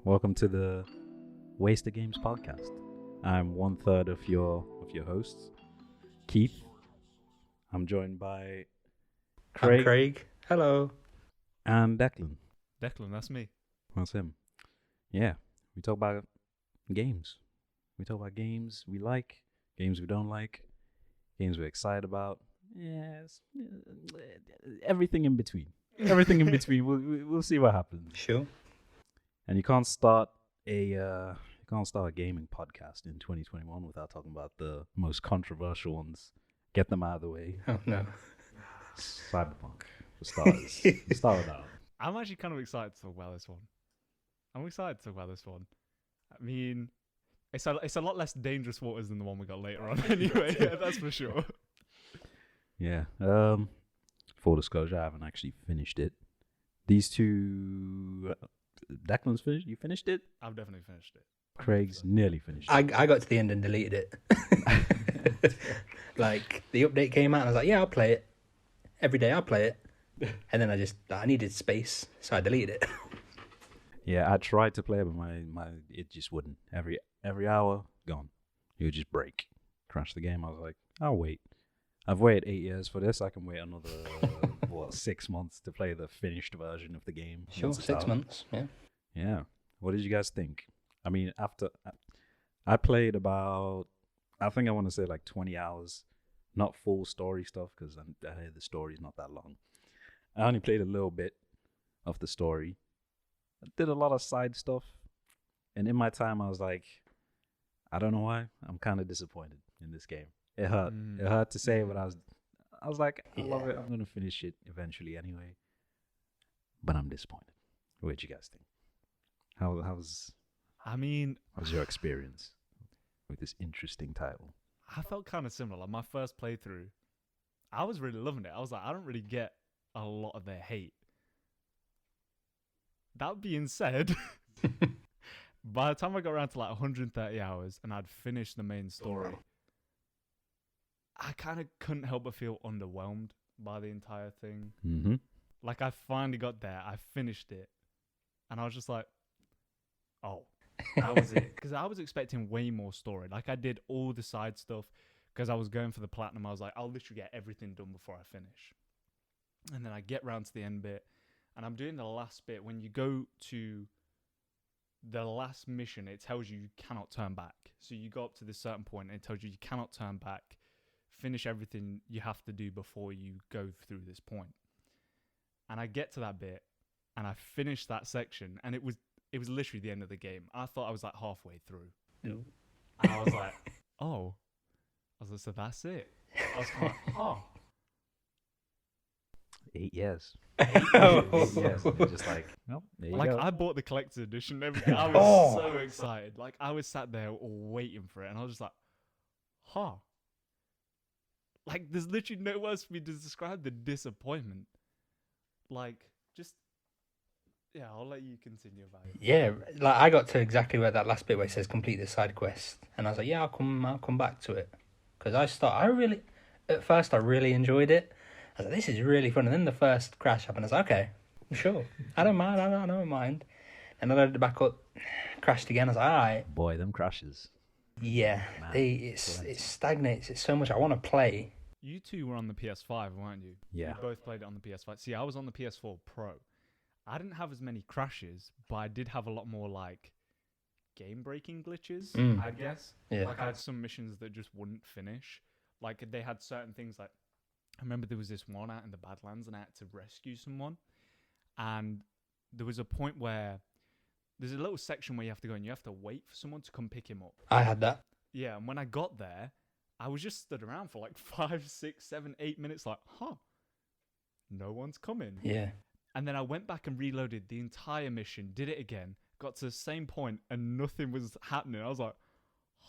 Welcome to the Waste of Games podcast. I'm one third of your hosts, Keith. I'm joined by I'm Craig. Hello. And Declan. Declan, that's me. That's him. Yeah, we talk about games. We talk about games we like, games we don't like, games we're excited about. Yes, everything in between. Everything in between. We'll see what happens. Sure. And you can't start a gaming podcast in 2021 without talking about the most controversial ones. Get them out of the way. Oh no. Cyberpunk, for starters. Start with that. I'm actually kind of excited to talk about this one. I mean, it's a lot less dangerous waters than the one we got later on anyway, that's for sure. Yeah. Full disclosure, I haven't actually finished it. These two... Declan's finished? You finished it? I've definitely finished it. Craig's nearly finished it. I got to the end and deleted it. Like, the update came out and I was like, yeah, I'll play it. Every day I'll play it. And then I needed space, so I deleted it. Yeah, I tried to play it, but it just wouldn't. Every hour, gone. It would just break. Crash the game. I was like, I'll wait. I've waited 8 years for this. I can wait another 6 months to play the finished version of the game. Sure, 6 months. Yeah. Yeah. What did you guys think? I mean, after I played about, I think I want to say like 20 hours, not full story stuff because I heard the story's not that long. I only played a little bit of the story. I did a lot of side stuff, and in my time, I was like, I don't know why, I'm kind of disappointed in this game. It hurt. It hurt to say, but I was like, I love it. I'm gonna finish it eventually anyway. But I'm disappointed. What did you guys think? How's your experience with this interesting title? I felt kind of similar. Like my first playthrough, I was really loving it. I was like, I don't really get a lot of their hate. That being said, by the time I got around to like 130 hours and I'd finished the main story, I kind of couldn't help but feel underwhelmed by the entire thing. Mm-hmm. Like I finally got there, I finished it, and I was just like, oh, that was it. Because I was expecting way more story. Like I did all the side stuff because I was going for the platinum. I was like, I'll literally get everything done before I finish. And then I get round to the end bit, and I'm doing the last bit. When you go to the last mission, it tells you cannot turn back. So you go up to this certain point, and it tells you cannot turn back. Finish everything you have to do before you go through this point. And I get to that bit, and I finish that section, and it was literally the end of the game. I thought I was like halfway through. No. And I was like, oh. I was like, so that's it. I was kind of like, oh. 8 years. 8 years. And just like, nope, there you go. I bought the collector's edition and everything. I was so excited. Like, I was sat there waiting for it, and I was just like, huh. Like, there's literally no words for me to describe the disappointment. Like, just, yeah, I'll let you continue about it. Yeah, like I got to exactly where that last bit where it says complete this side quest, and I was like, yeah, I'll come back to it, because at first I really enjoyed it. I was like, this is really fun, and then the first crash happened. I was like, okay, sure, I don't mind. And I loaded it back up, crashed again. I was like, all right. Boy, them crashes. Yeah, it stagnates. It's so much I want to play. You two were on the PS5, weren't you? Yeah. You both played it on the PS5. See, I was on the PS4 Pro. I didn't have as many crashes, but I did have a lot more, like, game-breaking glitches, I guess. Yeah. Like, I had some missions that just wouldn't finish. Like, they had certain things, like, I remember there was this one out in the Badlands, and I had to rescue someone. And there was a point where there's a little section where you have to go, and you have to wait for someone to come pick him up. I had that. Yeah, and when I got there, I was just stood around for like 5, 6, 7, 8 minutes like, no one's coming. Yeah. And then I went back and reloaded the entire mission, did it again, got to the same point, and nothing was happening. I was like,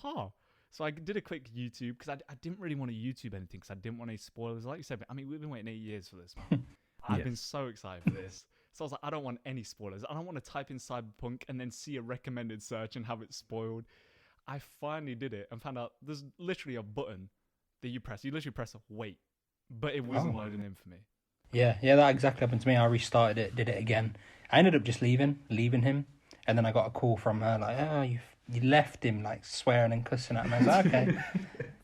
So I did a quick YouTube, because I didn't really want to YouTube anything, because I didn't want any spoilers. Like you said, I mean, we've been waiting 8 years for this, man. I've been so excited for this. So I was like, I don't want any spoilers. I don't want to type in Cyberpunk and then see a recommended search and have it spoiled. I finally did it and found out there's literally a button that you press. You literally press wait, but it wasn't loading in for me. Yeah, that exactly happened to me. I restarted it, did it again. I ended up just leaving him, And then I got a call from her like, oh, you left him, like swearing and cussing at him. I was like, okay,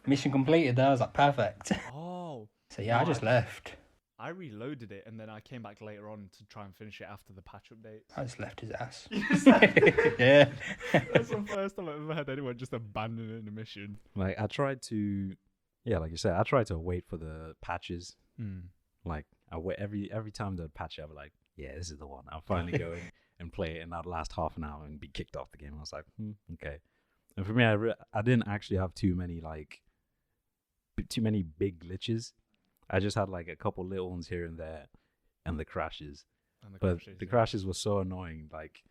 mission completed. There, I was like, perfect. Oh. So yeah, I just left. I reloaded it and then I came back later on to try and finish it after the patch updates. I just left his ass. Yeah. Yeah. That's the first time I've ever had anyone just abandon a mission. Like I tried to, yeah, like you said, I tried to wait for the patches. Like I wait every time the patch, I'd be like, yeah, this is the one. I'll finally go in and play it, and I'd last half an hour and be kicked off the game. I was like, okay. And for me, I didn't actually have too many big glitches. I just had like a couple little ones here and there, and the crashes. The crashes were so annoying. Like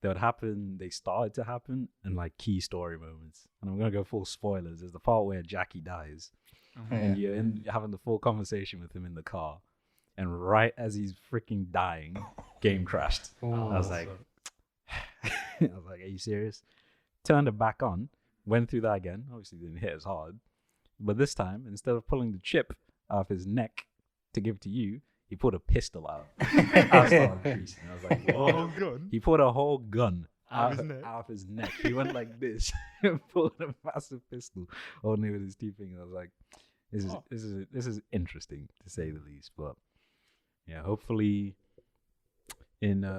they would happen. They started to happen in like key story moments. And I'm gonna go full spoilers. There's the part where Jackie dies, and you're having the full conversation with him in the car, and right as he's freaking dying, game crashed. Ooh. I was like, are you serious? Turned it back on, went through that again. Obviously, didn't hit as hard, but this time instead of pulling the chip off his neck to give to you, he pulled a pistol out. I started creasing. I was like, a whole gun he pulled a whole gun out of his neck. He went like this and pulled a massive pistol only with his two fingers. I was like, this is interesting to say the least. But yeah, hopefully in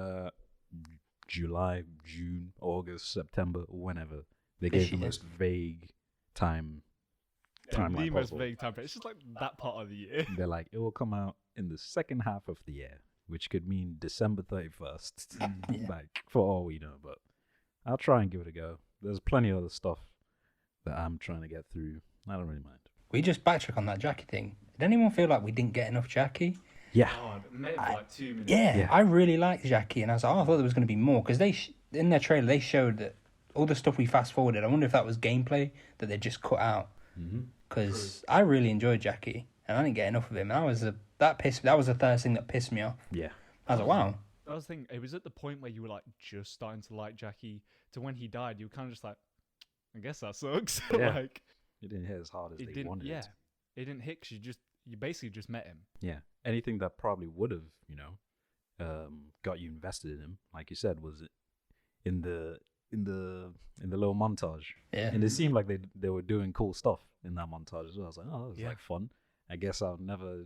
July, June, August, September, whenever they gave the most vague timeline the most possible. vague time. It's just like that part of the year. They're like, it will come out in the second half of the year, which could mean December 31st, like for all we know. But I'll try and give it a go. There's plenty of other stuff that I'm trying to get through. I don't really mind. We just backtrack on that Jackie thing. Did anyone feel like we didn't get enough Jackie? Yeah. Maybe for like 2 minutes. Yeah, I really liked Jackie, and I was like, I thought there was going to be more because in their trailer they showed that all the stuff we fast forwarded. I wonder if that was gameplay that they just cut out. Because I really enjoyed Jackie, and I didn't get enough of him. And that was the third thing that pissed me off. Yeah. I was like, wow. I was thinking, it was at the point where you were like just starting to like Jackie to when he died. You were kind of just like, I guess that sucks. Yeah. Like It didn't hit as hard as they wanted it. It didn't hit because you basically just met him. Yeah. Anything that probably would have, got you invested in him, like you said, was in the little montage. Yeah. And it seemed like they were doing cool stuff in that montage as well. I was like, oh, that was like fun. I guess I'll never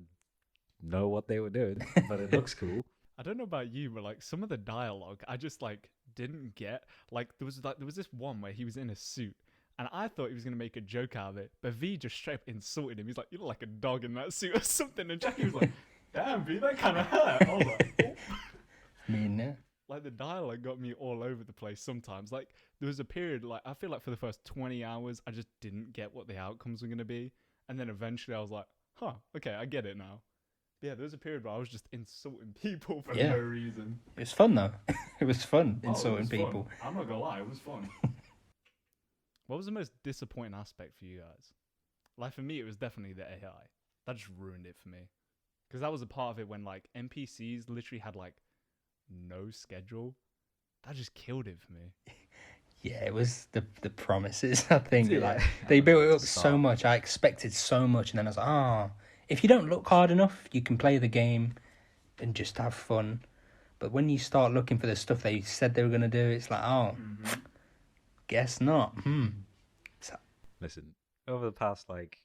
know what they were doing, but it looks cool. I don't know about you, but like some of the dialogue, I just like didn't get. Like there was this one where he was in a suit, and I thought he was gonna make a joke out of it, but V just straight up insulted him. He's like, "You look like a dog in that suit or something," and Jackie was like, "Damn, V, that kind of hurt." I was like, "Oh." I mean, yeah. Like the dialogue got me all over the place sometimes. Like there was a period, like I feel like for the first 20 hours, I just didn't get what the outcomes were gonna be, and then eventually I was like, "Huh, okay, I get it now." But yeah, there was a period where I was just insulting people for no reason. It was fun though. It was fun Oh, insulting it was people. fun. I'm not gonna lie, it was fun. What was the most disappointing aspect for you guys? Like for me, it was definitely the AI. That just ruined it for me. Because that was a part of it when like NPCs literally had like no schedule. That just killed it for me. Yeah, it was the promises. I think like they built it up so much. I expected so much, and then I was like, if you don't look hard enough, you can play the game and just have fun. But when you start looking for the stuff they said they were gonna do, it's like, guess not. So, Listen, over the past like,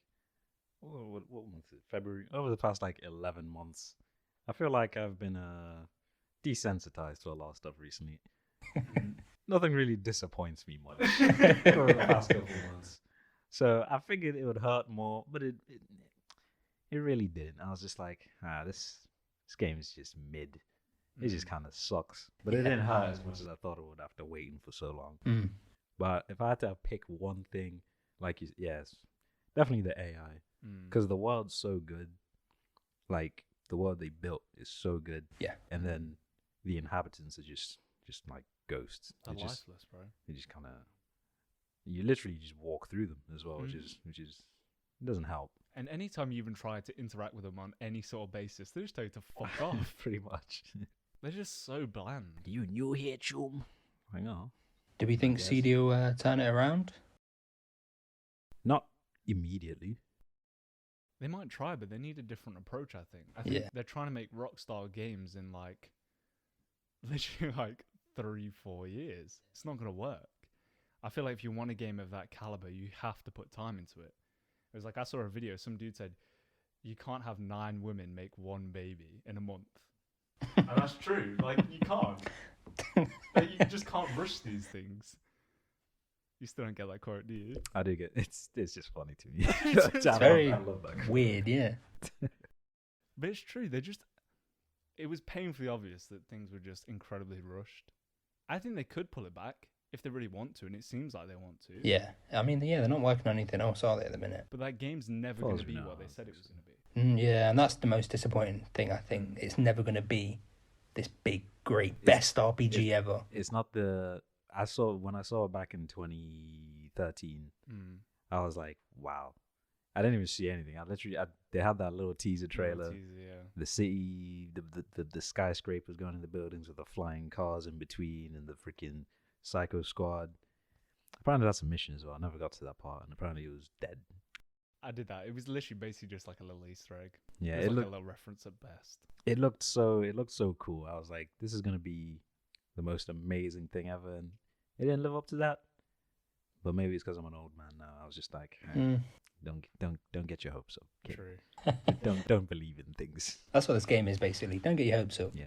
what month is it? February. Over the past like 11 months, I feel like I've been desensitized to a lot of stuff recently. Nothing really disappoints me much over the past couple of months. So I figured it would hurt more, but it really didn't. I was just like, this game is just mid. It just kind of sucks. But it didn't hurt as much as I thought it would after waiting for so long. But if I had to pick one thing, like, yes, definitely the AI. Because the world's so good. Like, the world they built is so good. Yeah. And then the inhabitants are just like ghosts. They're lifeless, bro. They just kind of, you literally just walk through them as well, which is it doesn't help. And anytime you even try to interact with them on any sort of basis, they just tell you to fuck off. Pretty much. They're just so bland. You new here, chum? Hang on. do we think CD will turn it around? Not immediately. They might try, but they need a different approach, I think. I think they're trying to make Rockstar games in like literally like 3-4 years. It's not going to work. I feel like if you want a game of that caliber, you have to put time into it. It was like I saw a video. Some dude said, you can't have 9 women make 1 baby in a month. And that's true. Like, you can't. Like, you just can't rush these things. You still don't get that quote, do you? I do get it's just funny to me. It's very weird, yeah. But it's true. It was painfully obvious that things were just incredibly rushed. I think they could pull it back if they really want to, and it seems like they want to. Yeah. I mean, yeah, they're not working on anything else, are they, at the minute? But that game's never going to be what they said it was going to be. Yeah, and that's the most disappointing thing, I think. It's never going to be this big, great, best RPG ever. It's not the... When I saw it back in 2013, I was like, wow. I didn't even see anything. They had that little teaser trailer. The city, the skyscrapers going in the buildings with the flying cars in between and the freaking Psycho Squad. Apparently that's a mission as well. I never got to that part, and apparently it was dead. I did that. It was literally basically just like a little Easter egg. Yeah, it looked like a little reference at best. It looked so cool. I was like, this is gonna be the most amazing thing ever, and it didn't live up to that. But maybe it's because I'm an old man now. I was just like, don't get your hopes up, kid. True. don't believe in things. That's what this game is, basically. Don't get your hopes up. Yeah.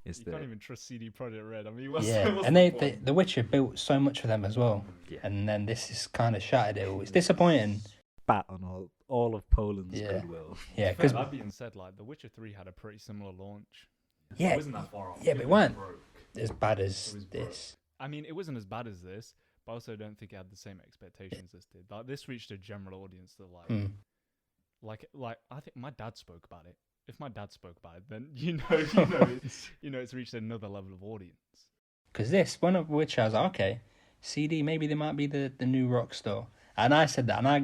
You can't even trust CD Projekt Red. I mean, what's and The Witcher built so much for them as well. Yeah. And then this is kind of shattered it all. It's disappointing. Spat on all of Poland's goodwill. Yeah, because that being said, like The Witcher 3 had a pretty similar launch. Yeah, it wasn't that far off. Yeah, but it weren't as bad as this. I mean, it wasn't as bad as this, but I also don't think it had the same expectations as did. Like this reached a general audience that like I think my dad spoke about it. If my dad spoke about it, then it's reached another level of audience. Because this one of which I was like, okay, CD, maybe they might be the new Rockstar. And I said that, and I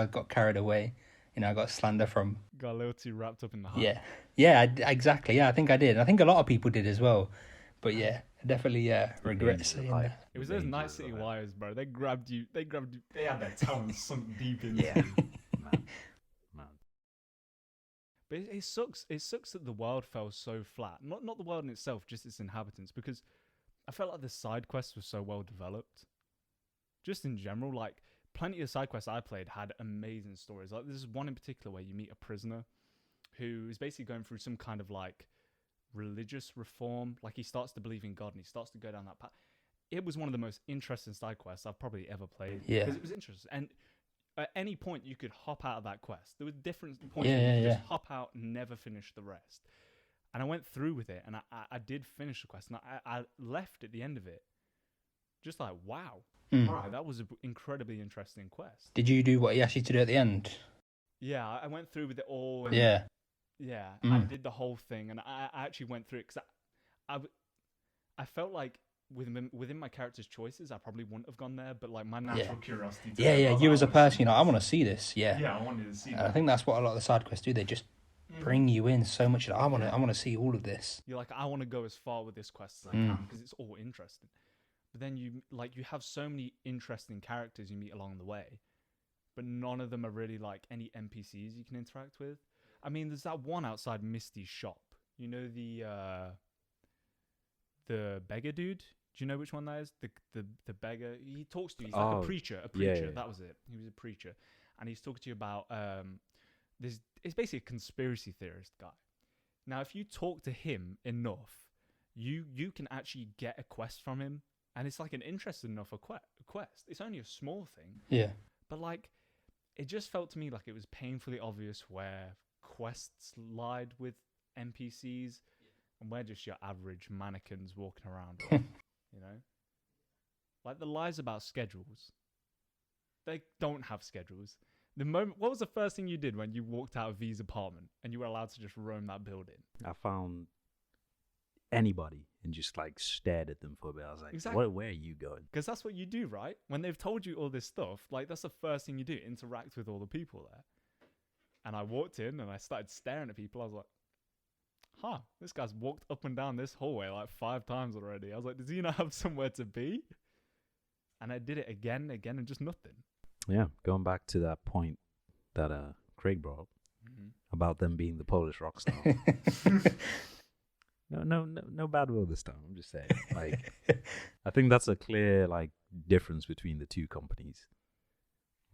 got carried away. I got slander from... Got a little too wrapped up in the hype. Yeah, exactly. Yeah, I think I did. I think a lot of people did as well. But yeah, I definitely regret saying that. It was those Night City wires, bro. They grabbed you. They had their talons sunk deep into you. Man. But it sucks. It sucks that the world fell so flat. Not the world in itself, just its inhabitants. Because I felt like the side quests were so well developed. Just in general, like plenty of side quests I played had amazing stories. Like there's one in particular where you meet a prisoner who is basically going through some kind of like religious reform. Like he starts to believe in God and he starts to go down that path. It was one of the most interesting side quests I've probably ever played. Yeah, because it was interesting. And at any point you could hop out of that quest. There were different points where you could just hop out and never finish the rest. And I went through with it, and I did finish the quest, and I left at the end of it just like, wow, right, that was an incredibly interesting quest. Did you do what he asked you to do at the end? Yeah, I went through with it all. And yeah, I did the whole thing, and I actually went through it because I felt like within my character's choices, I probably wouldn't have gone there, but like my natural curiosity. You as a person, I want to see this. Yeah, I wanted to see. And I think that's what a lot of the side quests do. They just bring you in so much. I want to see all of this. You're like, I want to go as far with this quest as I can because it's all interesting. But then you have so many interesting characters you meet along the way, but none of them are really like any NPCs you can interact with. I mean, there's that one outside Misty's shop. You know the beggar dude. Do you know which one that is? The beggar. He talks to you. He's like a preacher. Yeah. That was it. He was a preacher, and he's talking to you about this. It's basically a conspiracy theorist guy. Now, if you talk to him enough, you can actually get a quest from him, and it's like an interesting enough quest. It's only a small thing. Yeah. But like, it just felt to me like it was painfully obvious where quests lied with NPCs, and we're just your average mannequins walking around. You know, like the lies about schedules. They don't have schedules. What was the first thing you did when you walked out of V's apartment and you were allowed to just roam that building? I found anybody and just like stared at them for a bit. I was like, exactly. Where are you going? Because that's what you do, right? When they've told you all this stuff, like that's the first thing you do, interact with all the people there. And I walked in and I started staring at people. I was like, this guy's walked up and down this hallway like 5 times already. I was like, does he not have somewhere to be? And I did it again, and just nothing. Yeah, going back to that point that Craig brought up about them being the Polish rock star. no bad will this time. I'm just saying. Like, I think that's a clear like difference between the two companies.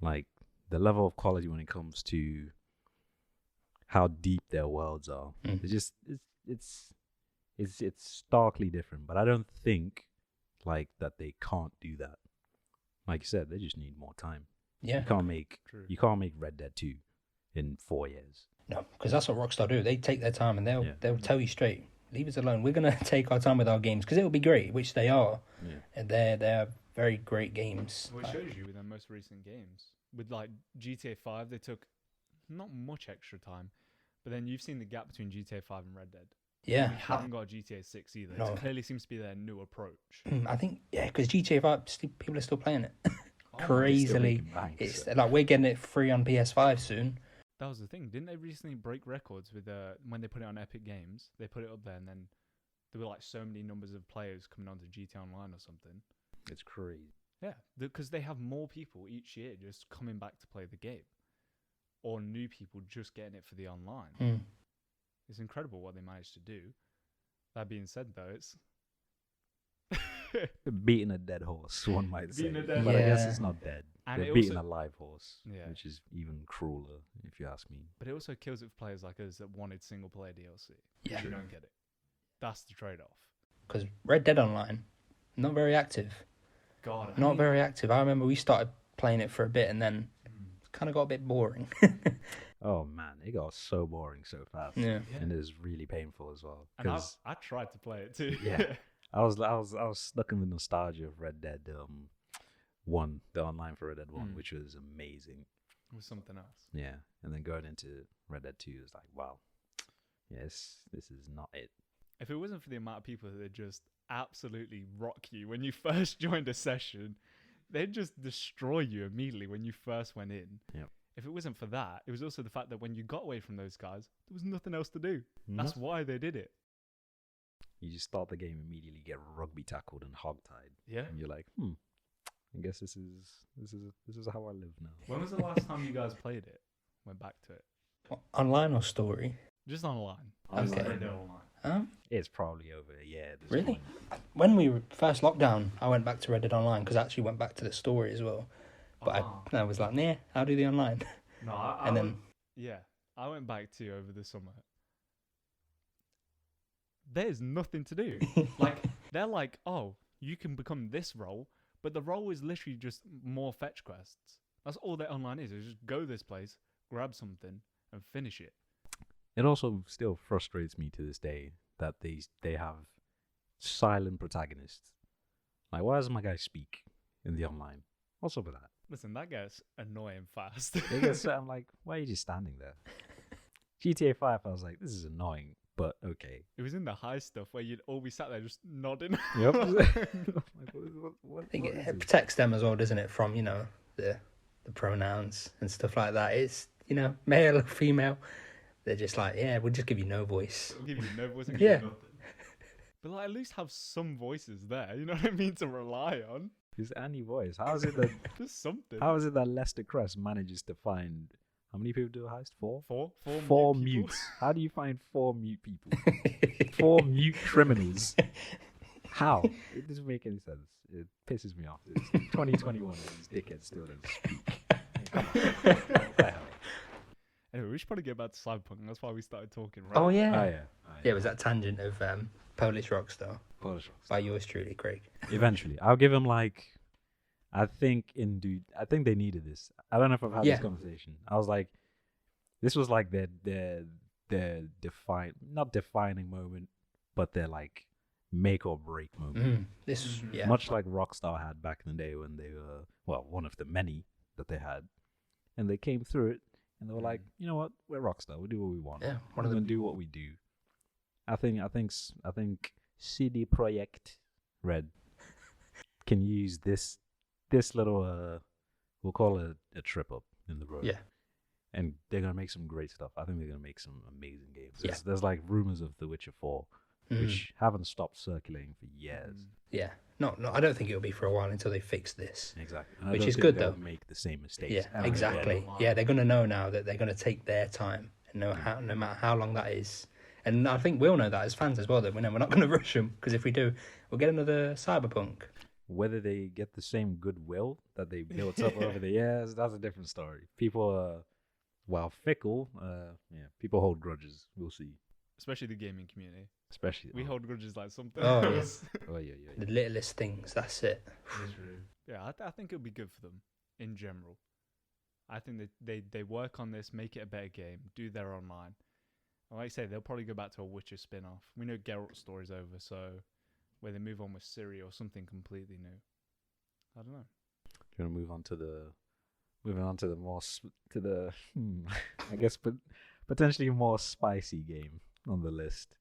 Like the level of quality when it comes to how deep their worlds are. It's just it's starkly different. But I don't think like that they can't do that. Like you said, they just need more time. Yeah. True. You can't make Red Dead 2 in 4 years. No, because that's what Rockstar do. They take their time and Yeah. they'll tell you straight, leave us alone. We're gonna take our time with our games because it will be great, which they are. Yeah. And they're very great games. Well, it shows you with their most recent games. With like GTA 5, they took not much extra time, but then you've seen the gap between GTA 5 and Red Dead. Yeah. We haven't got GTA 6 either. No. It clearly seems to be their new approach. I think because GTA 5 people are still playing it. Oh, Crazily. It's like we're getting it free on PS5 soon. That was the thing. Didn't they recently break records with when they put it on Epic Games? They put it up there, and then there were like so many numbers of players coming onto GTA Online or something. It's crazy. Yeah, because they have more people each year just coming back to play the game, or new people just getting it for the online. It's incredible what they managed to do. That being said, though, it's Beating a dead horse, one might say. Beating a dead But I guess Yeah. it's not dead. And They're it beating also- a live horse, Yeah. which is even crueler, if you ask me. but it also kills it for players like us that wanted single player DLC. Yeah. You don't get it. That's the trade off. Because Red Dead Online, not very active. God, Not very active. I remember we started playing it for a bit and then kind of got a bit boring. Oh man, it got so boring so fast. Yeah. And it was really painful as well. And Because I tried to play it too. Yeah. I was stuck in the nostalgia of Red Dead 1, the online for Red Dead 1, which was amazing. It was something else. Yeah. And then going into Red Dead 2 is like, wow. Yes, this is not it. If it wasn't for the amount of people that just absolutely rock you when you first joined a session, they'd just destroy you immediately when you first went in. Yep. If it wasn't for that, it was also the fact that when you got away from those guys, there was nothing else to do. That's why they did it. You just start the game immediately, get rugby tackled and hogtied. Yeah. And you're like, I guess this is how I live now. When was the last time you guys played it? Went back to it? Online or story? Just online. Okay. Red Dead Online. It's probably over a year at this Really? point. When we were first lockdown, I went back to Red Dead Online because I actually went back to the story as well. But I was like, nah, I'll do the online. No, I And then- yeah, I went back to over the summer. There's nothing to do. Like they're like, oh, you can become this role, but the role is literally just more fetch quests. That's all that online is. Is just go this place, grab something, and finish it. It also still frustrates me to this day that they have silent protagonists. Like, why doesn't my guy speak in the online? What's up with that? Listen, that gets annoying fast. I'm like, why are you just standing there? GTA 5, I was like, this is annoying, but okay. It was in the high stuff where you'd all be sat there just nodding. Yep. I think it protects them as well, doesn't it, from, the pronouns and stuff like that. It's, male or female. They're just like, yeah, we'll just give you no voice. Give you no voice. Yeah. Nothing. But like, at least have some voices there. You know what I mean, to rely on. His any voice. How is it that Just something. how is it that Lester Crest manages to find how many people do a heist? Four? Four Mutes. people. How do you find 4 mute people? 4 mute criminals. How? It doesn't make any sense. It pisses me off. It's 2021 and these dickheads still don't speak. What the hell? Anyway, we should probably get back to Cyberpunk. That's why we started talking, right? Oh, yeah. Oh, yeah. Yeah, it was that tangent of Polish Rockstar Polish Rockstar. by yours truly, Craig. Eventually, I'll give him like, I think they needed this. I don't know if I've had Yeah. this conversation. I was like, this was like their not defining moment, but their like make or break moment. This, yeah. Much like Rockstar had back in the day when they were, one of the many that they had, and they came through it and they were like, you know what, we're Rockstar, we do what we want. Yeah, We're gonna do what we do. I think CD Projekt Red can use this little we'll call it a trip up in the road. Yeah. And they're gonna make some great stuff. I think they're gonna make some amazing games. Yeah. There's like rumors of The Witcher 4, which haven't stopped circulating for years. Yeah. No, I don't think it'll be for a while until they fix this. Exactly. And I Which don't is think good, they'll though. Make the same mistakes. Yeah, ever exactly. again. Yeah, they're going to know now that they're going to take their time. And no matter how long that is. And I think we'll know that as fans as well, that we're not going to rush them, because if we do, we'll get another Cyberpunk. Whether they get the same goodwill that they built up over the years, that's a different story. People are, while fickle, people hold grudges. We'll see. Especially the gaming community. Especially We hold grudges like something Oh, else. Oh yeah. The littlest things, that's it. Yeah, I think it'll be good for them in general. I think that they work on this, make it a better game, do their online. And like I say, they'll probably go back to a Witcher spin-off. We know Geralt's story's over, so where they move on with Ciri or something completely new. I don't know. Do you want to move on to the more I guess, but potentially more spicy game on the list?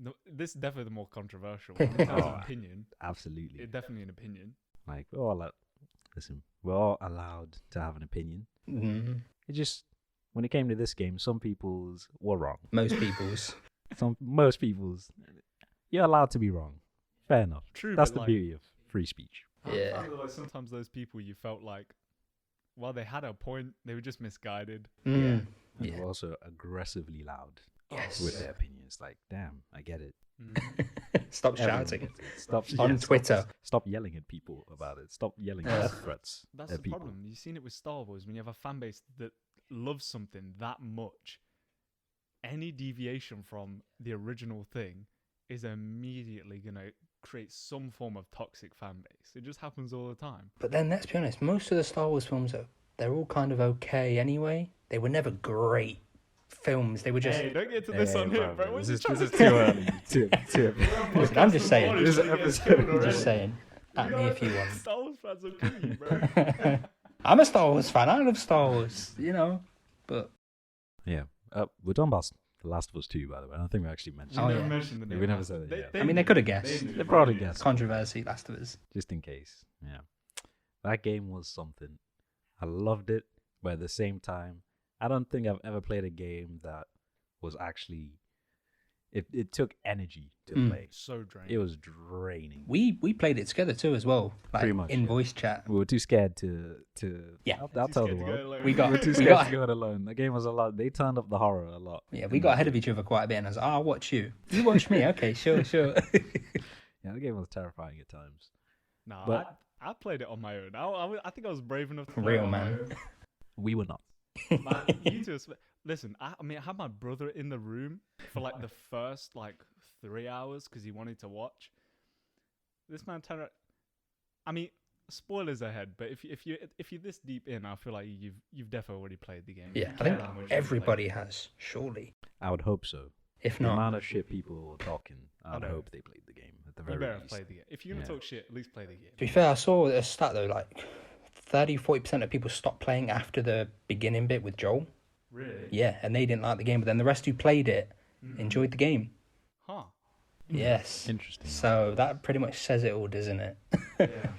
No, this is definitely the more controversial one. In terms of opinion, Absolutely. it's definitely an opinion. Like we're all allowed to have an opinion. Mm-hmm. It just, when it came to this game, some people's were wrong. Most people's. Most people's, you're allowed to be wrong. Fair enough. True, That's but the like, beauty of free speech. Yeah. I feel like sometimes those people you felt like, while they had a point, they were just misguided. Mm. And Yeah. were also aggressively loud Yes. with their opinions. Like, damn, I get it. Stop Everyone shouting. gets it. Stop On stop- Twitter. Stop yelling at people about it. Stop yelling Yeah. death threats That's at the people. problem. You've seen it with Star Wars. When you have a fan base that loves something that much, any deviation from the original thing is immediately going to create some form of toxic fan base. It just happens all the time. But then, let's be honest, most of the Star Wars films, they're all kind of okay anyway. They were never great films. They were just... Hey, don't get to this on here, bro. What This you is trying to too do? early. Too. Listen, I'm just saying. This episode- Just saying. At me if you want. Star Wars fans will kill you, bro. I'm a Star Wars fan. I love Star Wars, But Yeah. We're talking about The Last of Us 2, by the way. I don't think we actually mentioned Oh, We it. never yeah. mentioned the Yeah, name. we never said it, yeah. I mean, they could have guessed. knew. They probably guessed. Controversy, Last of Us. Just in case. Yeah. That game was something. I loved it, but at the same time, I don't think I've ever played a game that was actually... It took energy to play. So draining. It was draining. We played it together too, as well. Like Pretty much, in yeah. voice chat. We were too scared to Yeah. I'll Too tell the scared to go world. alone. We got- We were too we scared got- to go it alone. The game was a lot. They turned up the horror a lot. Yeah, we got ahead of each other quite a bit, and I was like, I'll watch you. You watch me. Okay, sure. Yeah, the game was terrifying at times. Nah, But- I played it on my own. I think I was brave enough to play Real it on my man. own. We were not. Man, you two, listen. I mean, I had my brother in the room for like the first 3 hours because he wanted to watch. This man turned. I mean, spoilers ahead, but if you're this deep in, I feel like you've definitely already played the game. Yeah, You I think care that much, you've everybody played has, surely. I would hope so. If The not, amount of shit people were talking, I'd know. hope they played the game at the it. very You better have least. played the game. If you're gonna Yeah. talk shit, at least play the game. to be fair, I saw a stat though, like 30-40% of people stopped playing after the beginning bit with Joel. Really? Yeah, and they didn't like the game, but then the rest who played it enjoyed the game. Huh? Yes. Interesting. So that pretty much says it all, doesn't it?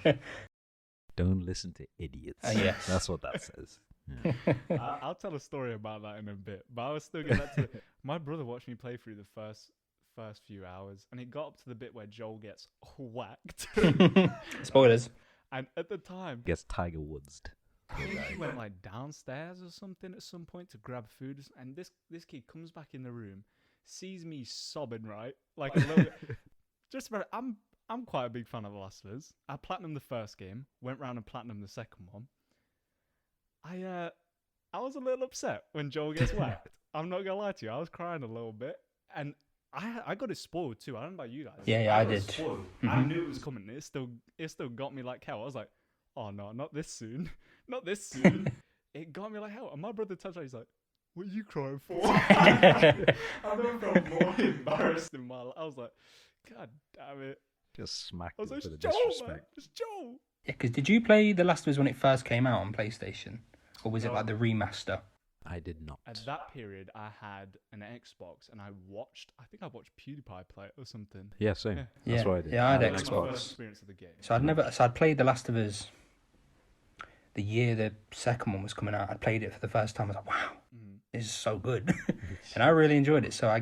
Yeah. Don't listen to idiots. Yes. That's what that says. Yeah. I'll tell a story about that in a bit, but I was still get back to my brother watched me play through the first few hours, and it got up to the bit where Joel gets whacked, Spoilers. and at the time, Gets Tiger Woods. I think he went downstairs or something at some point to grab food, and this kid comes back in the room, sees me sobbing, right, like a little bit. Just about. I'm quite a big fan of The Last of Us. I platinumed the first game, went round and platinumed the second one. I was a little upset when Joel gets whacked. I'm not gonna lie to you, I was crying a little bit, and I got it spoiled too. I don't know about you guys. Yeah, I got it did. spoiled. I knew it was coming. It still got me like hell. I was like, oh no, not this soon, not this soon. It got me like hell. And my brother touched me. He's like, "What are you crying for?" I've never felt more embarrassed in my life. I was like, God damn it. Just smacked I was him like, for the it's Joel, man. disrespect. It's Joel. Yeah, because did you play The Last of Us when it first came out on PlayStation? Or was it No. like the remaster? I did not. At that period, I had an Xbox, and I watched PewDiePie play it or something. Yeah, same. Yeah. That's Yeah. what I did. Yeah, I had had an That's my Xbox. first experience of the game. So I'd played The Last of Us the year the second one was coming out. I played it for the first time. I was like, wow, this is so good. And I really enjoyed it. So I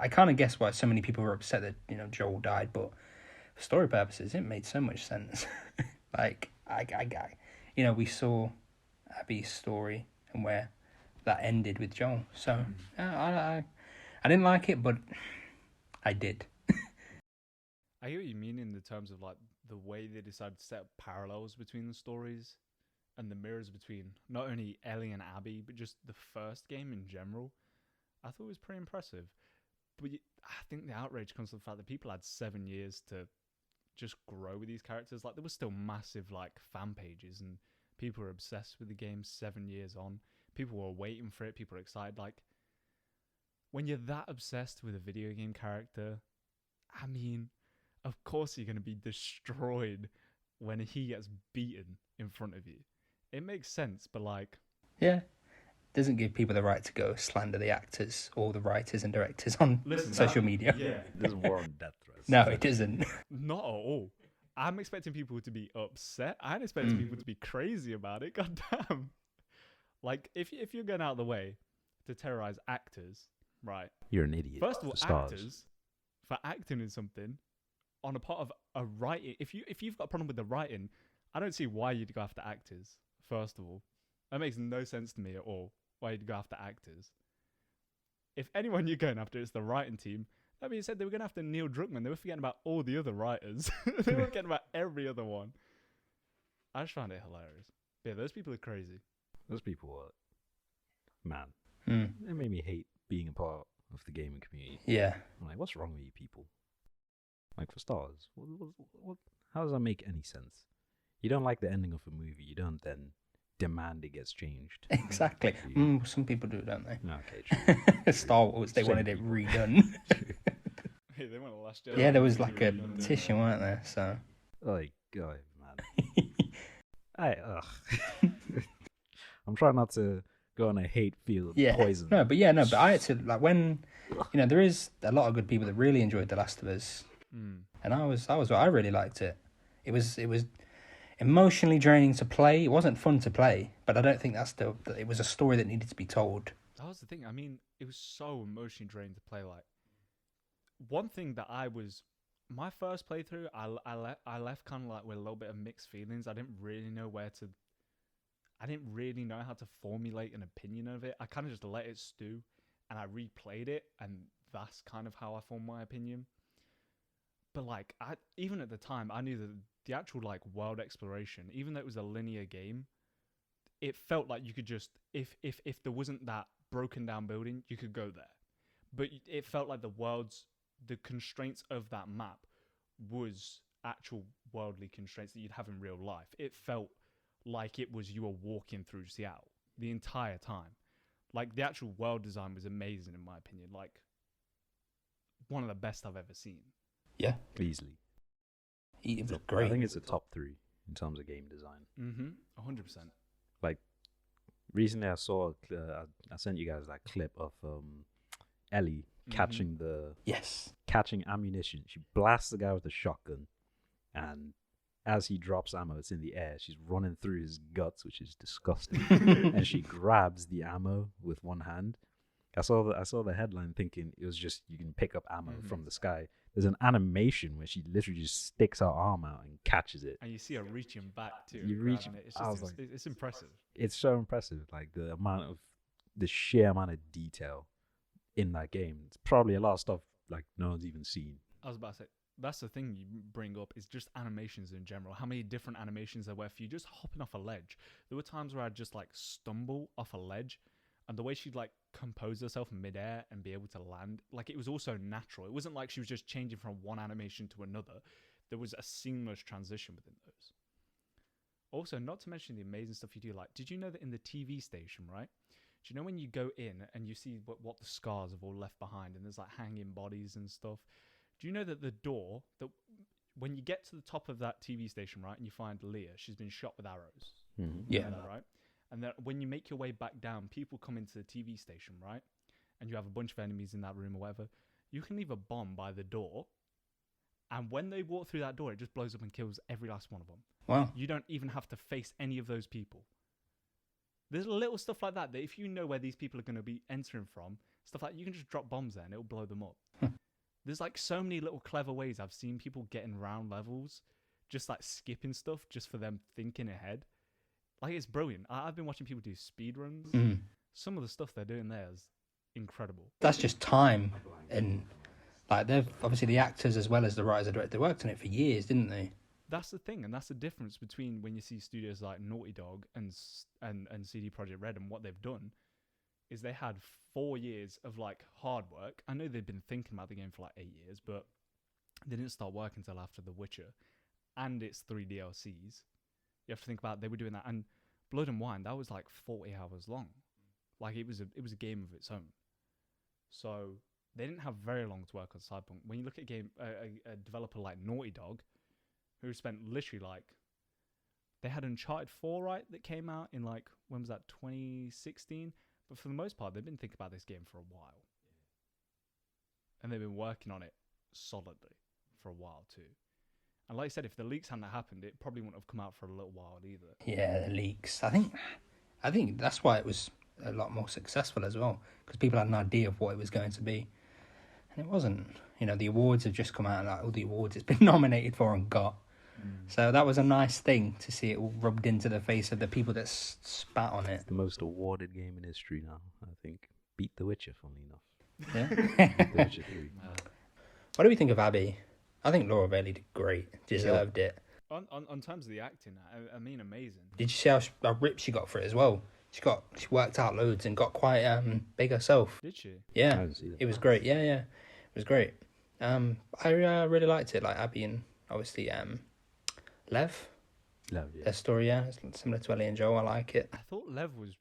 kind of guess why so many people were upset that, Joel died, but for story purposes, it made so much sense. We saw Abby's story and where that ended with Joel. So I I didn't like it, but I did. I hear what you mean in the terms of like the way they decided to set up parallels between the stories and the mirrors between not only Ellie and Abby, but just the first game in general. I thought it was pretty impressive. But I think the outrage comes from the fact that people had 7 years to just grow with these characters. Like there was still massive like fan pages and people were obsessed with the game 7 years on. People were waiting for it. People were excited. Like when you're that obsessed with a video game character, I mean, of course you're going to be destroyed when he gets beaten in front of you. It makes sense, but like... Yeah. Doesn't give people the right to go slander the actors or the writers and directors on social media. Yeah. There's war on death threats. No, it isn't. Not at all. I'm expecting people to be upset. I'm expecting people to be crazy about it. God damn. Like, if you're going out of the way to terrorize actors, right? You're an idiot. First of all, for stars. actors, for acting in something, on a part of a writing, if you've got a problem with the writing, I don't see why you'd go after actors, first of all. That makes no sense to me at all, why you'd go after actors. If anyone you're going after is the writing team, that being said, they were going after Neil Druckmann. They were forgetting about all the other writers. They were forgetting about every other one. I just found it hilarious. But yeah, those people are crazy. Those people are... Man. Mm. It made me hate being a part of the gaming community. Yeah. I'm like, what's wrong with you people? Like, for stars, how does that make any sense? You don't like the ending of a movie, you don't then demand it gets changed. Exactly. Some people do, don't they? No, okay, true. Star Wars, they Same wanted it people. redone. Hey, they went last year. Yeah, there was like a petition, weren't there? So. Like, God, man. I'm trying not to go on a hate-filled poison. But I had to, like, when, there is a lot of good people that really enjoyed The Last of Us. And I really liked it. It was emotionally draining to play. It wasn't fun to play, but I don't think it was a story that needed to be told. That was the thing. I mean, it was so emotionally draining to play. Like, one thing that my first playthrough, I left kind of like with a little bit of mixed feelings. I didn't really know how to formulate an opinion of it. I kind of just let it stew, and I replayed it, and that's kind of how I formed my opinion. But like, even at the time, I knew that the actual like world exploration, even though it was a linear game, it felt like you could just, if there wasn't that broken down building, you could go there. But it felt like the constraints of that map was actual worldly constraints that you'd have in real life. It felt like it was you were walking through Seattle the entire time. Like, the actual world design was amazing, in my opinion. Like, one of the best I've ever seen. Yeah. Easily. It was great. I think it's a top 3 in terms of game design. 100%. Like, recently I saw, I sent you guys that clip of Ellie catching catching ammunition. She blasts the guy with a shotgun, and as he drops ammo, it's in the air. She's running through his guts, which is disgusting. And she grabs the ammo with one hand. I saw the headline thinking it was just you can pick up ammo from the sky. There's an animation where she literally just sticks her arm out and catches it. And you see her reaching back too. You reach. It. It's just, it's impressive. It's so impressive. Like the sheer amount of detail in that game. It's probably a lot of stuff like no one's even seen. I was about to say, that's the thing you bring up is just animations in general. How many different animations there were for you just hopping off a ledge. There were times where I'd just like stumble off a ledge, and the way she'd like compose herself in midair and be able to land, like it was also natural. It wasn't like she was just changing from one animation to another. There was a seamless transition within those. Also, not to mention the amazing stuff you do. Like, did you know that in the TV station, right? Do you know when you go in and you see what the scars have all left behind, and there's like hanging bodies and stuff? Do you know that the door, that when you get to the top of that TV station, right, and you find Leah, she's been shot with arrows. Mm-hmm. Yeah. You know that, right? And then when you make your way back down, people come into the TV station, right? And you have a bunch of enemies in that room or whatever. You can leave a bomb by the door, and when they walk through that door, it just blows up and kills every last one of them. Wow. You don't even have to face any of those people. There's little stuff like that if you know where these people are going to be entering from, stuff like you can just drop bombs there and it'll blow them up. There's like so many little clever ways I've seen people getting around levels, just like skipping stuff just for them thinking ahead. Like, it's brilliant. I've been watching people do speed runs. Some of the stuff they're doing there is incredible. That's just time, and like they've obviously the actors as well as the writers and director worked on it for years, didn't they? That's the thing, and that's the difference between when you see studios like Naughty Dog and CD Projekt Red and what they've done is they had 4 years of like hard work. I know they've been thinking about the game for like 8 years, but they didn't start work until after The Witcher, and it's 3 DLCs. You have to think about they were doing that, and Blood and Wine that was like 40 hours long, like it was a game of its own. So they didn't have very long to work on Cyberpunk. When you look at a developer like Naughty Dog, who spent literally like, they had Uncharted 4 right that came out in like, when was that, 2016? But for the most part, they've been thinking about this game for a while, and they've been working on it solidly for a while too. And like I said, if the leaks hadn't happened, it probably wouldn't have come out for a little while either. Yeah, the leaks. I think that's why it was a lot more successful as well, because people had an idea of what it was going to be, and it wasn't. You know, the awards have just come out, and like all the awards it's been nominated for and got. So that was a nice thing to see it all rubbed into the face of the people that spat on it. It's the most awarded game in history now, I think. Beat The Witcher, funnily enough. Yeah. Beat The Witcher 3. What do we think of Abby? I think Laura Bailey did great. Deserved it. On terms of the acting, I mean, amazing. Did you see how ripped she got for it as well? She worked out loads and got quite big herself. Did she? Yeah, I didn't see that. it was great. Yeah, it was great. I really liked it. Like Abby and obviously Lev. Love, yeah. Their story, yeah, it's similar to Ellie and Joe. I like it. I thought Lev was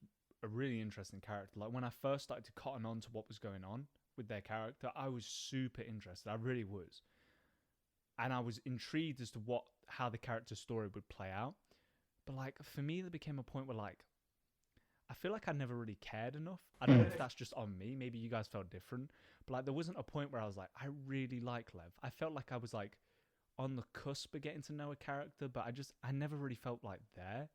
a really interesting character. Like when I first started to cotton on to what was going on with their character, I was super interested. I really was. And I was intrigued as to how the character's story would play out. But like for me, there became a point where like I feel like I never really cared enough. I don't know if that's just on me. Maybe you guys felt different. But like there wasn't a point where I was like, I really like Lev. I felt like I was like on the cusp of getting to know a character, but I never really felt like there.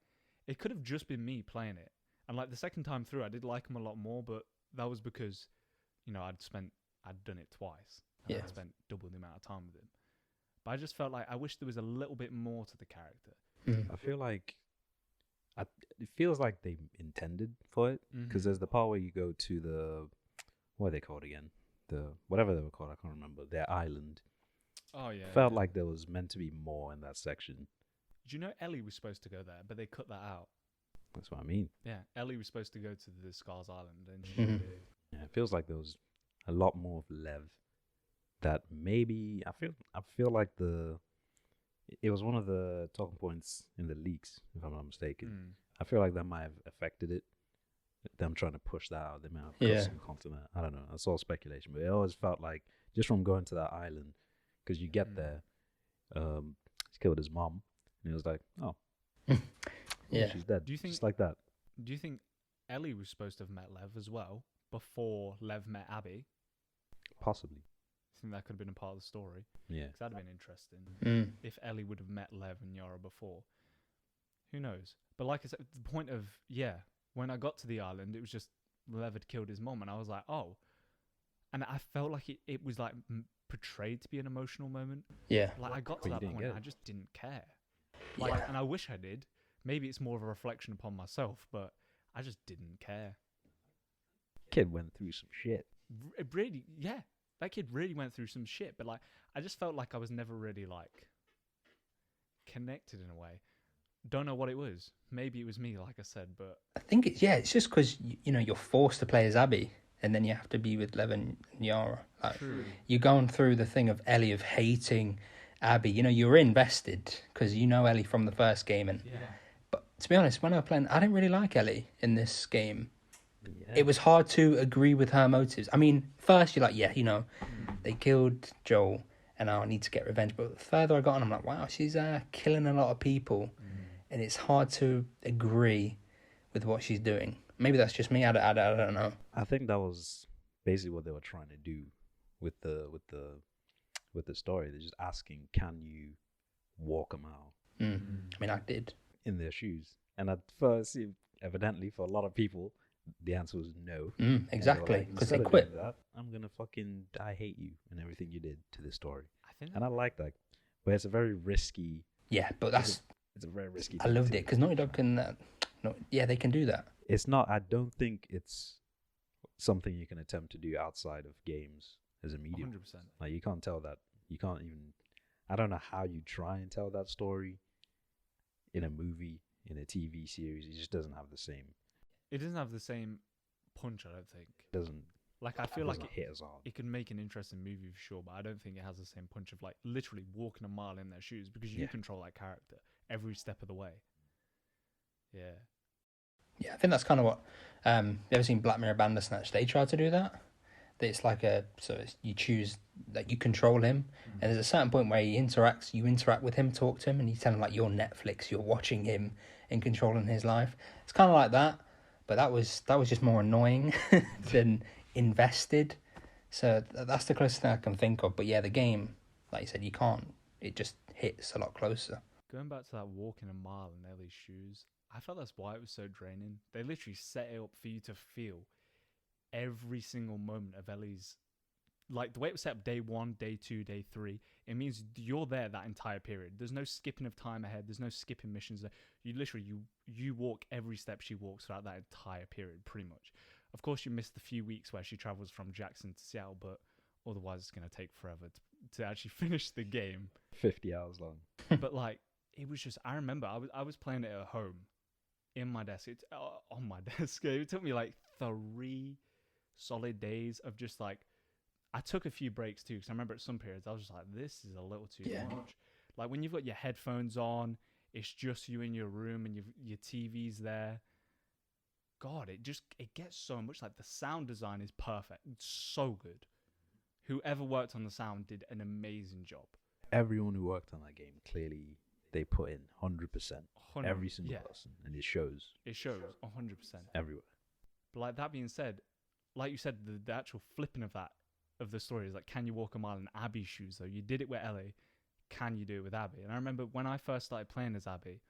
It could have just been me playing it. And like the second time through, I did like him a lot more, but that was because, you know, I'd done it twice. And Yeah. I'd spent double the amount of time with him. But I just felt like I wish there was a little bit more to the character. Mm. I feel like it feels like they intended for it, because Mhm. there's the part where you go to the, what are they called again? The whatever they were called, I can't remember. Their island. Oh yeah. Felt yeah. like there was meant to be more in that section. Do you know Ellie was supposed to go there, but they cut that out? That's what I mean. Yeah, Ellie was supposed to go to the Scars Island, and she Mhm. did. Yeah, it feels like there was a lot more of Lev. That maybe I feel like it was one of the talking points in the leaks, if I'm not mistaken. Mm. I feel like that might have affected it. Them trying to push that out, they might have Yeah. cut some content. I don't know. That's all speculation, but it always felt like just from going to that island, because you get Mm. there, he's killed his mom, and it was like, oh, Yeah. she's dead. Do you think- just like that? Do you think Ellie was supposed to have met Lev as well before Lev met Abby? Possibly. I think that could have been a part of the story. Yeah. 'Cause that'd have been interesting Mm. if Ellie would have met Lev and Yara before. Who knows? But like I said, the point of when I got to the island, it was just Lev had killed his mom, and I was like, oh. And I felt like it was like portrayed to be an emotional moment. Yeah. Like I got But to you that didn't point, get and I it. just didn't care. Like, Yeah. and I wish I did. Maybe it's more of a reflection upon myself, but I just didn't care. Kid went through some shit. It really, yeah, that kid really went through some shit. But like, I just felt like I was never really like connected in a way. Don't know what it was. Maybe it was me, like I said, but I think it's just because you know you're forced to play as Abby, and then you have to be with Lev and Yara. Like, true. you're going through the thing of Ellie of hating Abby. You know, you're invested because you know Ellie from the first game. And Yeah. but to be honest, when I was playing, I didn't really like Ellie in this game. Yeah. It was hard to agree with her motives. I mean, first you're like, yeah, you know, they killed Joel, and now I need to get revenge. But the further I got on, I'm like, wow, she's killing a lot of people, and it's hard to agree with what she's doing. Maybe that's just me. I don't know. I think that was basically what they were trying to do with the story. They're just asking, can you walk them out I mean, I did. in their shoes? And at first, evidently for a lot of people, the answer was no. And they were Exactly, like, because they "Instead of quit. doing that, I'm gonna fucking I hate you and everything you did to this story." I think And I like that, but it's a very risky. Yeah, but that's It's a very risky. I thing loved to- it because Naughty Dog can. No, yeah, they can do that. It's not. I don't think it's. something you can attempt to do outside of games as a medium. 100%. Like you can't tell that. You can't even. I don't know how you try and tell that story in a movie, in a TV series. It just doesn't have the same. It doesn't have the same punch, I don't think. It doesn't. Like, I feel like doesn't hit as hard. it can make an interesting movie for sure, but I don't think it has the same punch of like literally walking a mile in their shoes, because you Yeah. control that character every step of the way. Yeah. Yeah, I think that's kind of what. You ever seen Black Mirror Bandersnatch? They try to do that. It's like you choose that you control him, and there's a certain point where you interact with him, talk to him, and you tell him like you're Netflix, you're watching him and controlling his life. It's kind of like that, but that was just more annoying than invested. So that's the closest thing I can think of. But yeah, the game, like you said, you can't. It just hits a lot closer. Going back to that walking a mile in Ellie's shoes, I felt that's why it was so draining. They literally set it up for you to feel every single moment of Ellie's, like the way it was set up, day 1, day 2, day 3. It means you're there that entire period. There's no skipping of time ahead. There's no skipping missions. You literally you walk every step she walks throughout that entire period, pretty much. Of course, you missed the few weeks where she travels from Jackson to Seattle, but otherwise it's going to take forever to actually finish the game. 50 hours long. But like, it was just, I remember I was playing it at home in my desk. It's on my desk. It took me like 3 solid days of just like, I took a few breaks too, because I remember at some periods I was just like, this is a little too much. Like when you've got your headphones on, it's just you in your room and your TV's there. God, it gets so much. Like the sound design is perfect. It's so good. Whoever worked on the sound did an amazing job. Everyone who worked on that game, clearly they put in 100%. Every single person. And it shows. It shows 100%. Everywhere. But like that being said, like you said, the actual flipping of the story is like, can you walk a mile in Abby's shoes? Though you did it with Ellie, can you do it with Abby? And I remember when I first started playing as Abby,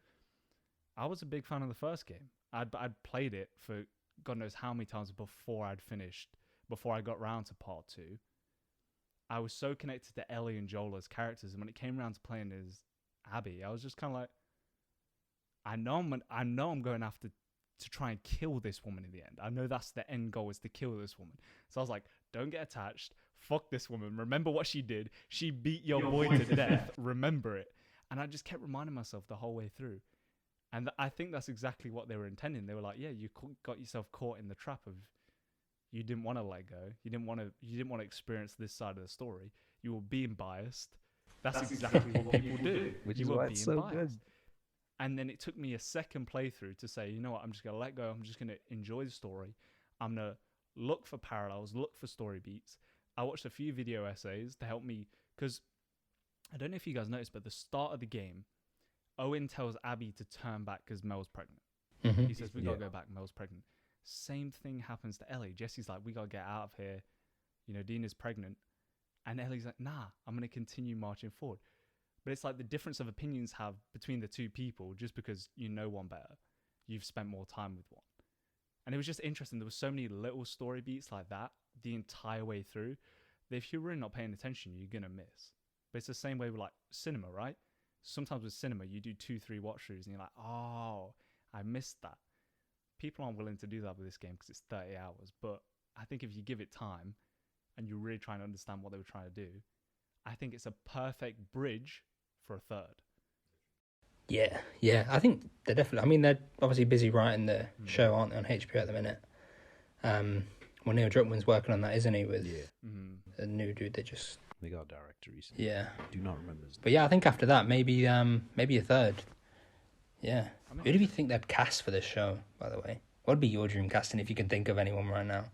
I was a big fan of the first game. I'd played it for God knows how many times before I got round to part 2. I was so connected to Ellie and Joel as characters, and when it came around to playing as Abby, I was just kind of like, I know I'm going after to try and kill this woman in the end. I know that's the end goal, is to kill this woman. So I was like, don't get attached. Fuck this woman. Remember what she did. She beat your boy to death. Remember it. And I just kept reminding myself the whole way through. And I think that's exactly what they were intending. They were like, yeah, you got yourself caught in the trap of, you didn't want to let go. You didn't want to experience this side of the story. You were being biased. That's exactly what people do. Which is why it's so good. And then it took me a second playthrough to say, you know what, I'm just going to let go. I'm just going to enjoy the story. I'm going to look for parallels, look for story beats. I watched a few video essays to help me, because I don't know if you guys noticed, but at the start of the game, Owen tells Abby to turn back because Mel's pregnant. Mm-hmm. He says, we got to go back, Mel's pregnant. Same thing happens to Ellie. Jesse's like, we got to get out of here. You know, Dina's pregnant. And Ellie's like, nah, I'm going to continue marching forward. But it's like the difference of opinions have between the two people, just because you know one better. You've spent more time with one. And it was just interesting. There were so many little story beats like that the entire way through, that if you're really not paying attention, you're going to miss. But it's the same way with like cinema, right? Sometimes with cinema, you do 2-3 watch throughs and you're like, oh, I missed that. People aren't willing to do that with this game because it's 30 hours. But I think if you give it time and you're really trying to understand what they were trying to do, I think it's a perfect bridge for a third. Yeah. I think they're definitely. I mean, they're obviously busy writing the show, aren't they, on HBO at the minute? Well, Neil Druckmann's working on that, isn't he? With a new dude. They got a director recently. Yeah. I do not remember his name. But yeah, I think after that, maybe a third. Yeah. Who do you think they'd cast for this show, by the way? What would be your dream casting if you can think of anyone right now?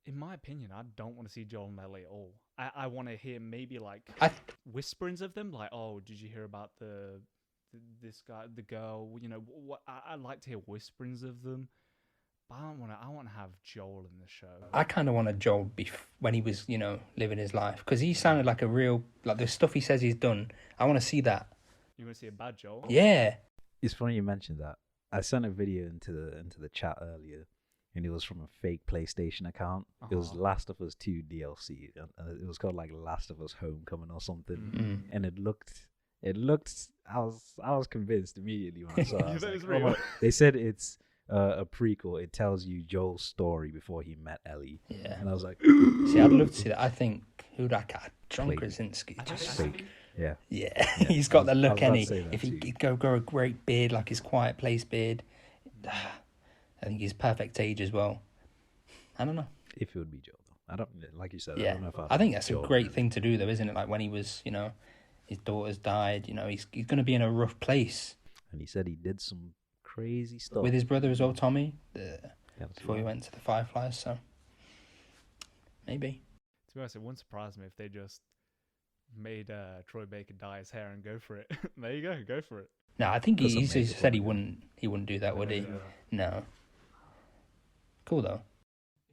In my opinion, I don't want to see Joel and Ellie at all. I want to hear maybe like whisperings of them, like, oh, did you hear about this guy, the girl? You know, what? I like to hear whisperings of them, but I want to have Joel in the show. I kind of wanted Joel when he was, living his life, because he sounded like a real, like the stuff he says he's done. I want to see that. You want to see a bad Joel? Yeah. It's funny you mentioned that. I sent a video into the chat earlier, and it was from a fake PlayStation account. It was Last of Us 2 DLC, and it was called like Last of Us Homecoming or something. And it looked. I was convinced immediately when I saw it. I was like, real. They said it's a prequel, it tells you Joel's story before he met Ellie, Yeah. and I was like, See, I'd love to see that. I think who would I got? John Played. Krasinski. Just fake. Yeah. yeah, he's got the I was look, about to any. say that If he too. could go grow a great beard like his Quiet Place beard, I think he's perfect age as well. I don't know. If it would be Joel, though. I don't, like you said, I Yeah, don't know if I think that's Joel a great really- thing to do, though, isn't it? Like when he was, his daughter's died. He's going to be in a rough place And he said he did some crazy stuff with his brother as well, Tommy, Yeah, that's before he right. went to the Fireflies. So maybe. To be honest, it wouldn't surprise me if they just made Troy Baker dye his hair and go for it. There you go for it. No, I think Doesn't he make it said he look wouldn't. He wouldn't do that, would he? Yeah. No. Cool though.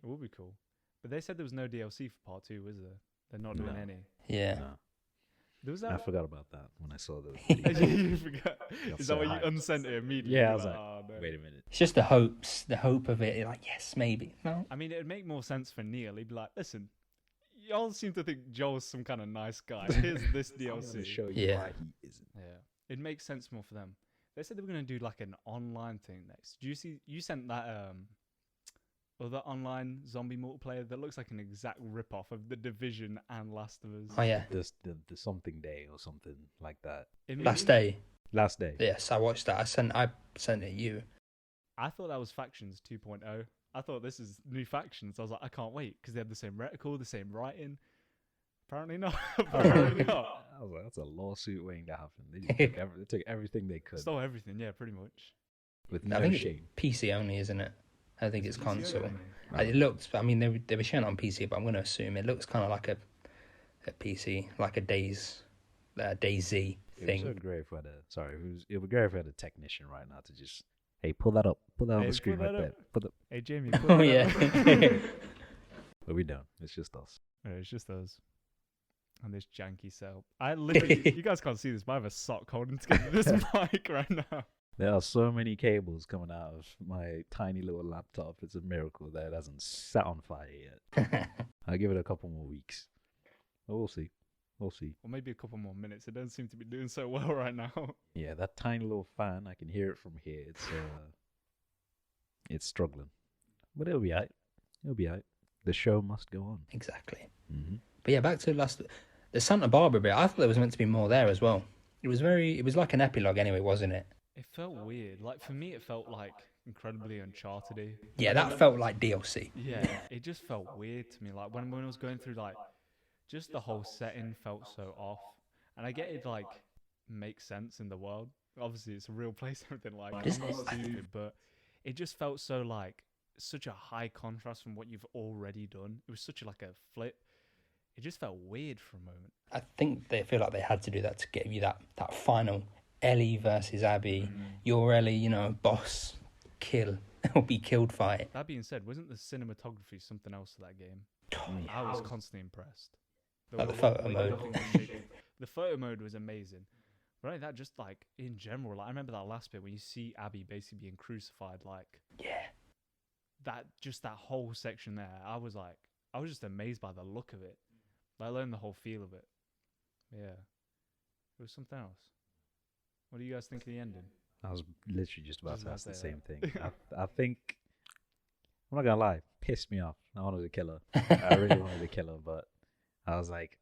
It would be cool. But they said there was no DLC for part 2, was there? They're not doing No. any. Yeah. No, There was I that. forgot about that when I saw the You video. forgot. Got Is so that why you hyped. unsent it immediately? Yeah, I You're was like, "Oh, no." wait a minute. It's just the hope of it. You're like, yes, maybe. No. I mean, it'd make more sense for Neil. He'd be like, listen, y'all seem to think Joel's some kind of nice guy. Here's this I'm gonna DLC. show you Yeah. why he isn't. Yeah, it makes sense more for them. They said they were gonna do like an online thing next. Do you see? You sent that other online zombie multiplayer that looks like an exact rip-off of The Division and Last of Us. Oh yeah. The something day or something like that. Last day. Last day. Yes, I watched that. I sent it you. I thought that was Factions 2.0. I thought this is new Factions. I was like, I can't wait because they have the same reticle, the same writing. Apparently not. Apparently not. I was like, that's a lawsuit waiting to happen. They, just took they took everything they could Stole everything. Yeah, pretty much. with I no think shame. it's PC only, isn't it? I think it's PC console. only. It looked. I mean, they were showing it on PC, but I'm going to assume it looks kind of like a PC, like a DayZ It thing. would be great if we had it would be great if we had a technician right now to just, hey, pull that up on Hey, the screen pull right that there. up. Put the, Hey, Jamie. Oh yeah. but we don't. It's just us. Yeah, it's just us. And this janky setup. I literally, you guys can't see this, but I have a sock holding together this mic right now. There are so many cables coming out of my tiny little laptop. It's a miracle that it hasn't sat on fire yet. I'll give it a couple more weeks. But we'll see. We'll see. Or maybe a couple more minutes. It doesn't seem to be doing so well right now. Yeah, that tiny little fan, I can hear it from here. It's struggling. But it'll be alright. It'll be alright. The show must go on. Exactly. Mm-hmm. But yeah, back to the Santa Barbara bit. I thought there was meant to be more there as well. It was like an epilogue anyway, wasn't it? It felt weird. Like, for me, it felt like incredibly Uncharted-y. Yeah, that felt like DLC. Yeah, it just felt weird to me. Like, when I was going through, like, just the whole setting felt so off. And I get it, like, makes sense in the world. Obviously, it's a real place and everything like Is I'm it? not stupid, but it just felt so, like, such a high contrast from what you've already done. It was such like a flip. It just felt weird for a moment. I think they feel like they had to do that to get you that final Ellie versus Abby. Your Ellie, boss, kill or be killed fight. That being said, wasn't the cinematography something else to that game? Oh, yeah. I was constantly impressed. Like the photo mode. The photo mode was amazing. But only that, just like in general, like I remember that last bit when you see Abby basically being crucified, like Yeah. that whole section there. I was just amazed by the look of it, let alone the whole feel of it. Yeah, it was something else. What do you guys think of the ending? I was literally just about Just to about ask to the say same thing. I think, I'm not gonna lie, pissed me off. I wanted to kill her. I really wanted to kill her, but I was like,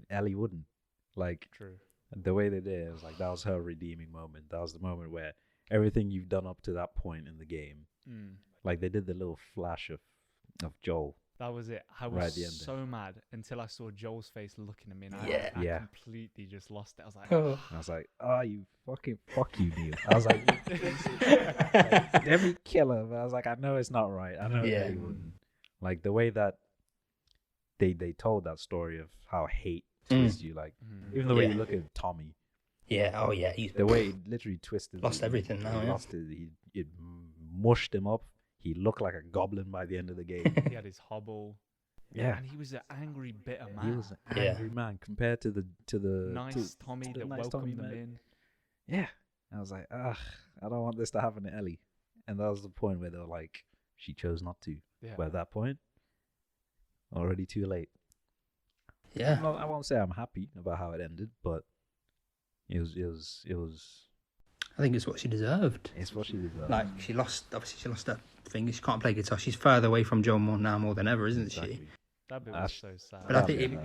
Ellie wouldn't. Like, True. the way they did it, was like, that was her redeeming moment. That was the moment where everything you've done up to that point in the game, like they did the little flash of Joel. That was it. I Right at was the ending. so mad until I saw Joel's face looking at me, and Yeah. I Yeah. completely just lost it. I was like, Oh. And I was like, you fuck you, Neil. I was like, let me kill her. But I was like, I know it's not right. I know Yeah. Ellie wouldn't. Like the way that they told that story of how hate twists you, like even the way you Yeah. look at Tommy, Yeah. Oh yeah. He's the way he literally twisted, lost everything now. he Yeah. lost it mushed him up. He looked like a goblin by the end of the game. he had his hobble. Yeah. And he was an angry, bitter man. He was an Yeah. angry man compared to the nice Tommy to the that nice Tommy welcomed them met. in. Yeah. I was like, I don't want this to happen to Ellie. And that was the point where they were like, she chose not to. Yeah. But at that point, already too late. Yeah. I won't say I'm happy about how it ended, but it was I think it's what she deserved. It's what she deserved. Like, she lost her thing. She can't play guitar. She's further away from Joel more than ever, isn't she? That bit was so sad. But I think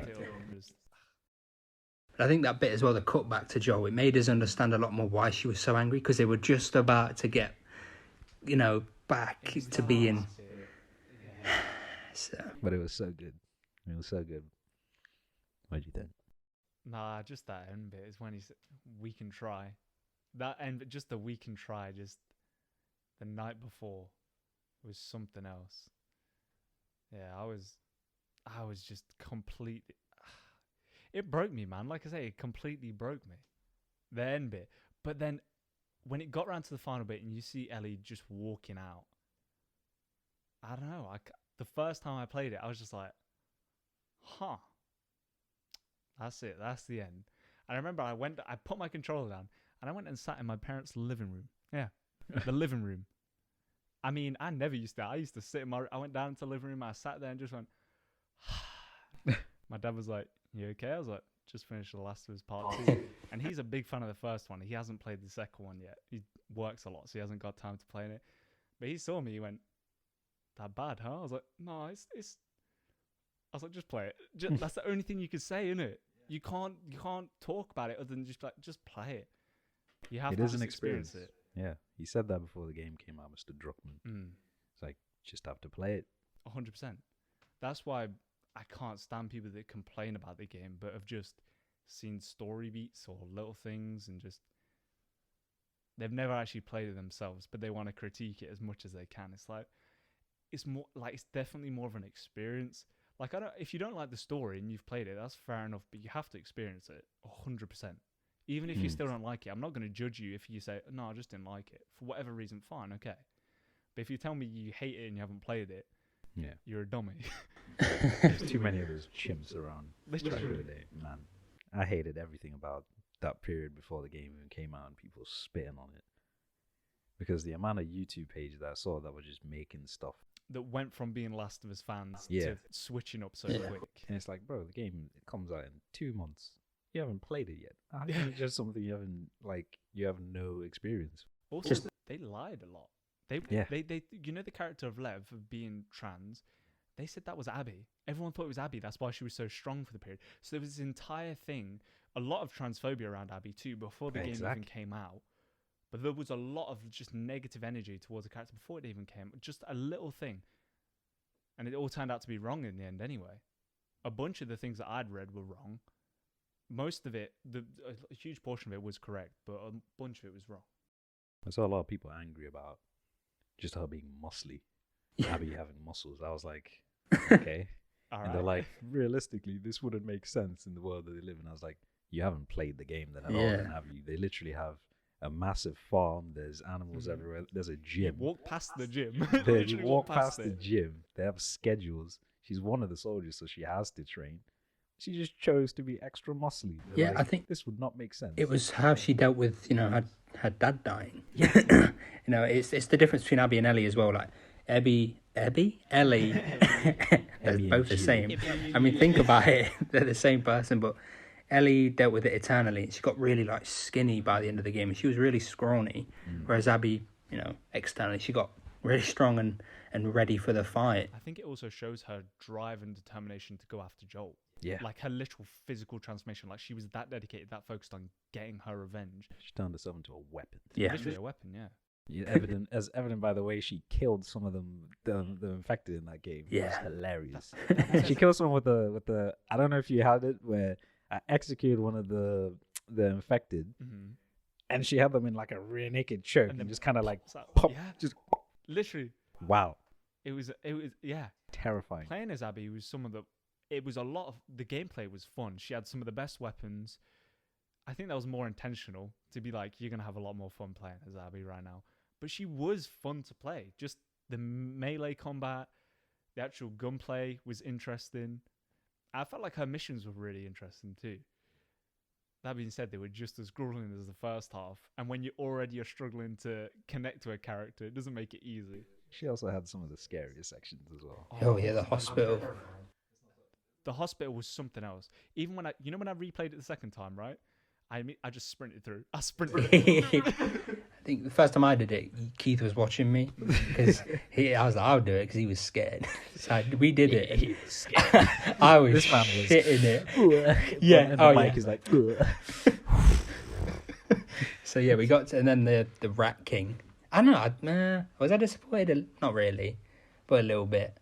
But I think that bit as well, the cut back to Joel, it made us understand a lot more why she was so angry, because they were just about to get, back to being. So. But it was so good. It was so good. What do you think? Nah, just that end bit is when he said, "We can try." That end, just the "we can try," just the night before, was something else. Yeah, I was just completely. It broke me, man. Like I say, it completely broke me. The end bit, but then when it got around to the final bit and you see Ellie just walking out, I don't know. The first time I played it, I was just like, "Huh." That's it. That's the end. And I remember I put my controller down and I went and sat in my parents' living room. Yeah, the living room. I mean, I never used to. I used to sit I went down to the living room. I sat there and just went. My dad was like, "You okay?" I was like, "Just finished The Last of Us Part 2." And he's a big fan of the first one. He hasn't played the second one yet. He works a lot, so he hasn't got time to play in it. But he saw me. He went, "That bad, huh?" I was like, "No, it's." I was like, "Just play it." That's the only thing you could say, isn't it? You can't talk about it other than just play it. You have to just experience it. Yeah, he said that before the game came out, Mr. Druckmann. It's like, just have to play it. 100%. That's why I can't stand people that complain about the game but have just seen story beats or little things and just they've never actually played it themselves, but they want to critique it as much as they can. It's like it's definitely more of an experience. Like, if you don't like the story and you've played it, that's fair enough, but you have to experience it 100%. Even if you still don't like it, I'm not going to judge you if you say, "No, I just didn't like it." For whatever reason, fine, okay. But if you tell me you hate it and you haven't played it, yeah, you're a dummy. There's too many of those chimps around. Literally. Man, I hated everything about that period before the game even came out and people spitting on it. Because the amount of YouTube pages that I saw that were just making stuff that went from being Last of Us fans Yeah. to switching up so quick. And it's like, bro, the game it comes out in 2 months. You haven't played it yet. How can you judge something you have no experience? Also, they lied a lot. They Yeah. the character of Lev of being trans, they said that was Abby. Everyone thought it was Abby. That's why she was so strong for the period. So there was this entire thing, a lot of transphobia around Abby too before the game even came out. But there was a lot of just negative energy towards the character before it even came. Just a little thing. And it all turned out to be wrong in the end anyway. A bunch of the things that I'd read were wrong. Most of it, a huge portion of it was correct, but a bunch of it was wrong. I saw a lot of people angry about just her being muscly. Abby having muscles. I was like, okay. All and right. they're like, realistically, this wouldn't make sense in the world that they live in. I was like, you haven't played the game then at all, then, have you? They literally have a massive farm. There's animals everywhere. There's a gym. Walk past the gym. You walk past the gym. They have schedules. She's one of the soldiers, so she has to train. She just chose to be extra muscly. Yeah, I think this would not make sense. It was how she dealt with, her dad dying. It's the difference between Abby and Ellie as well. Like Ellie, they're both the same. I mean, think about it. They're the same person, but Ellie dealt with it eternally, and she got really skinny by the end of the game, and she was really scrawny. Whereas Abby, externally, she got really strong and ready for the fight. I think it also shows her drive and determination to go after Joel. Yeah. Like her literal physical transformation. Like she was that dedicated, that focused on getting her revenge. She turned herself into a weapon. Yeah. Literally a weapon, yeah. Evident by the way she killed some of them, the infected in that game. Yeah. It was hilarious. She killed someone with the I don't know if you had it where I executed one of the infected, and she had them in like a rear naked choke and just kind of pop, just literally. Wow. It was terrifying. Playing as Abby was it was a lot of the gameplay was fun. She had some of the best weapons. I think that was more intentional to be like, you're gonna have a lot more fun playing as Abby right now. But she was fun to play. Just the melee combat, the actual gunplay was interesting. I felt like her missions were really interesting too. That being said, they were just as grueling as the first half. And when you already are struggling to connect to a character, it doesn't make it easy. She also had some of the scariest sections as well. Oh yeah, the hospital. The hospital was something else. Even when I replayed it the second time, right? I just sprinted through. I sprinted. I think the first time I did it, Keith was watching me because I was like, I'll do it because he was scared. So we did it. He was scared. I was This man was shitting it. Yeah. And the mic is like. So yeah, we got to, and then the Rat King. I don't know. Was I disappointed? Not really, but a little bit.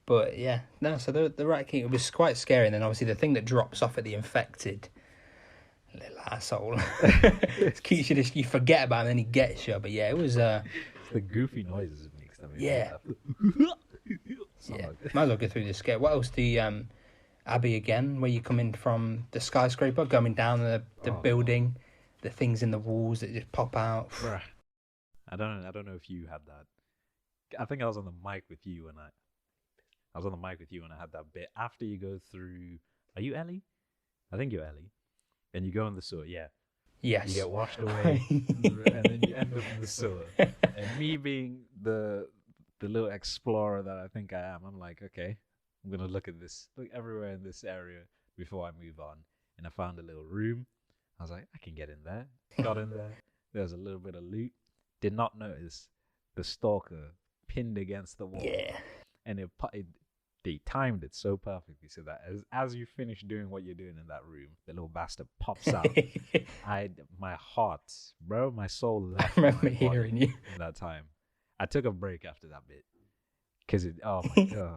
But yeah, no. So the Rat King, it was quite scary. And then obviously the thing that drops off at the infected. Little asshole. Keeps you you forget about him, and then he gets you. But yeah, it was the goofy noises it makes. Yeah. Yeah. Like Might as well go through the scare. What else? The Abbey again, where you come in from the skyscraper, going down the building, the things in the walls that just pop out. Bruh. I don't know if you had that. I think I was on the mic with you when I was on the mic with you when I had that bit after you go through. Are you Ellie? I think you're Ellie. And you go in the sewer, yeah. Yes. You get washed away, and then you end up in the sewer. And me being the little explorer that I think I am, I'm like, okay, I'm gonna look everywhere in this area before I move on. And I found a little room. I was like, I can get in there. Got in there. There's a little bit of loot. Did not notice the stalker pinned against the wall. Yeah. And they timed it so perfectly so that as you finish doing what you're doing in that room, the little bastard pops out. My heart, bro, my soul left. I remember my body hearing you in that time. I took a break after that bit because oh my god,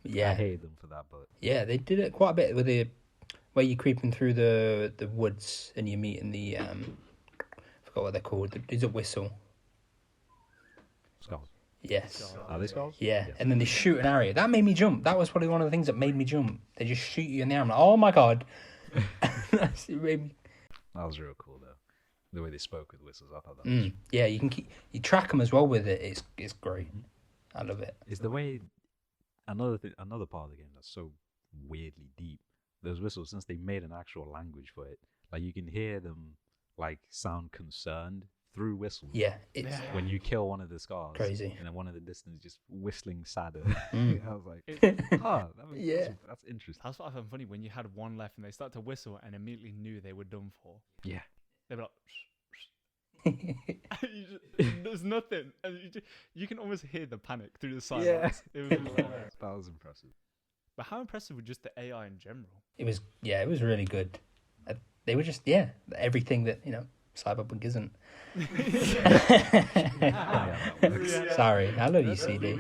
yeah, I hate them for that. But yeah, they did it quite a bit with where you're creeping through the woods and you're meeting the I forgot what they're called. There's a whistle. skulls. Yes. Are they skulls? Yeah, Yes. and then they shoot an arrow. That made me jump. That was probably one of the things that made me jump. They just shoot you in the arm. I'm like, oh my god. It made me... That was real cool though. The way they spoke with whistles, I thought that was. Yeah, you track them as well with it. It's great. I love it. It's the way another part of the game that's so weirdly deep. Those whistles, since they made an actual language for it, like you can hear them like sound concerned through whistles. Yeah, it's When you kill one of the scars, crazy. and then one of the distance just whistling sadder. Mm. I was like, Yeah. that's interesting. That's what I found funny when you had one left and they start to whistle and immediately knew they were done for. Yeah. They'd be like, there's nothing, and you can almost hear the panic through the silence. It was hilarious. That was impressive. But how impressive was just the AI in general? It was really good. They were just everything that Cyberpunk isn't. Sorry, I love you, CD.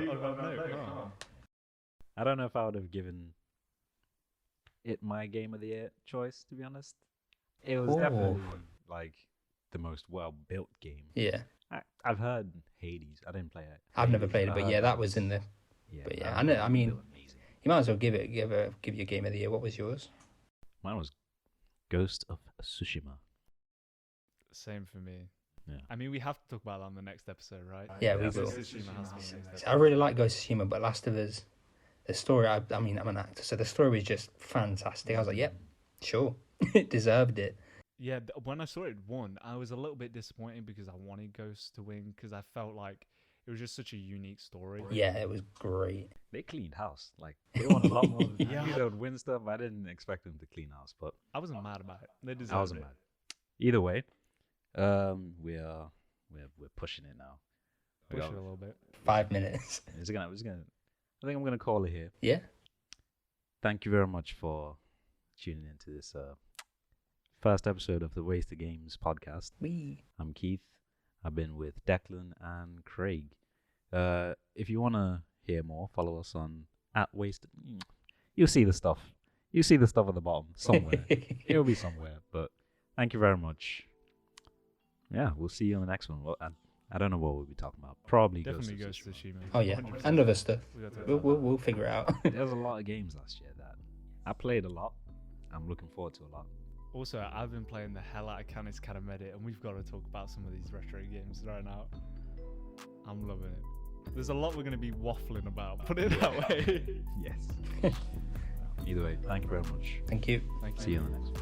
I don't know if I would have given it my game of the year choice, to be honest. It was definitely like the most well-built game. Yeah, I've heard Hades. I didn't play it. I've never played it, but yeah, that was in the. Yeah, But yeah, I know. I mean, amazing. you might as well give you a game of the year. What was yours? Mine was Ghost of Tsushima. Same for me. Yeah. I mean, we have to talk about that on the next episode, right? Yeah, we Ghost will. of Tsushima has to be the next I really like Ghost of Tsushima, but Last of Us, the story. I mean, I'm an actor, so the story was just fantastic. I was like, yep, sure, it deserved it. Yeah, when I saw it won, I was a little bit disappointed because I wanted Ghost to win because I felt like it was just such a unique story. Yeah, it was great. They cleaned house. Like they won a lot more. Yeah. They would win stuff. I didn't expect them to clean house, but I wasn't mad about it. They deserved I wasn't it. mad. Either way, we're pushing it now. Push it a little bit. 5 minutes. I think I'm gonna call it here. Yeah. Thank you very much for tuning into this first episode of the Wasted Games podcast. I'm Keith. I've been with Declan and Craig. If you want to hear more, follow us on @Wasted. You'll see the stuff. You see the stuff at the bottom somewhere. It'll be somewhere. But thank you very much. Yeah, we'll see you on the next one. Well, I don't know what we'll be talking about. Probably Definitely Ghost Ghost of of Tsushima. Oh yeah, 100%. and other stuff. We got to- We'll figure it out. There's a lot of games last year that I played a lot. I'm looking forward to a lot. Also, I've been playing the hell out of Canis Catamedit, and we've got to talk about some of these retro games right now. I'm loving it. There's a lot we're going to be waffling about, put it that way. Yes. Either way, thank you very much. Thank you. Thank you. See you on the next one.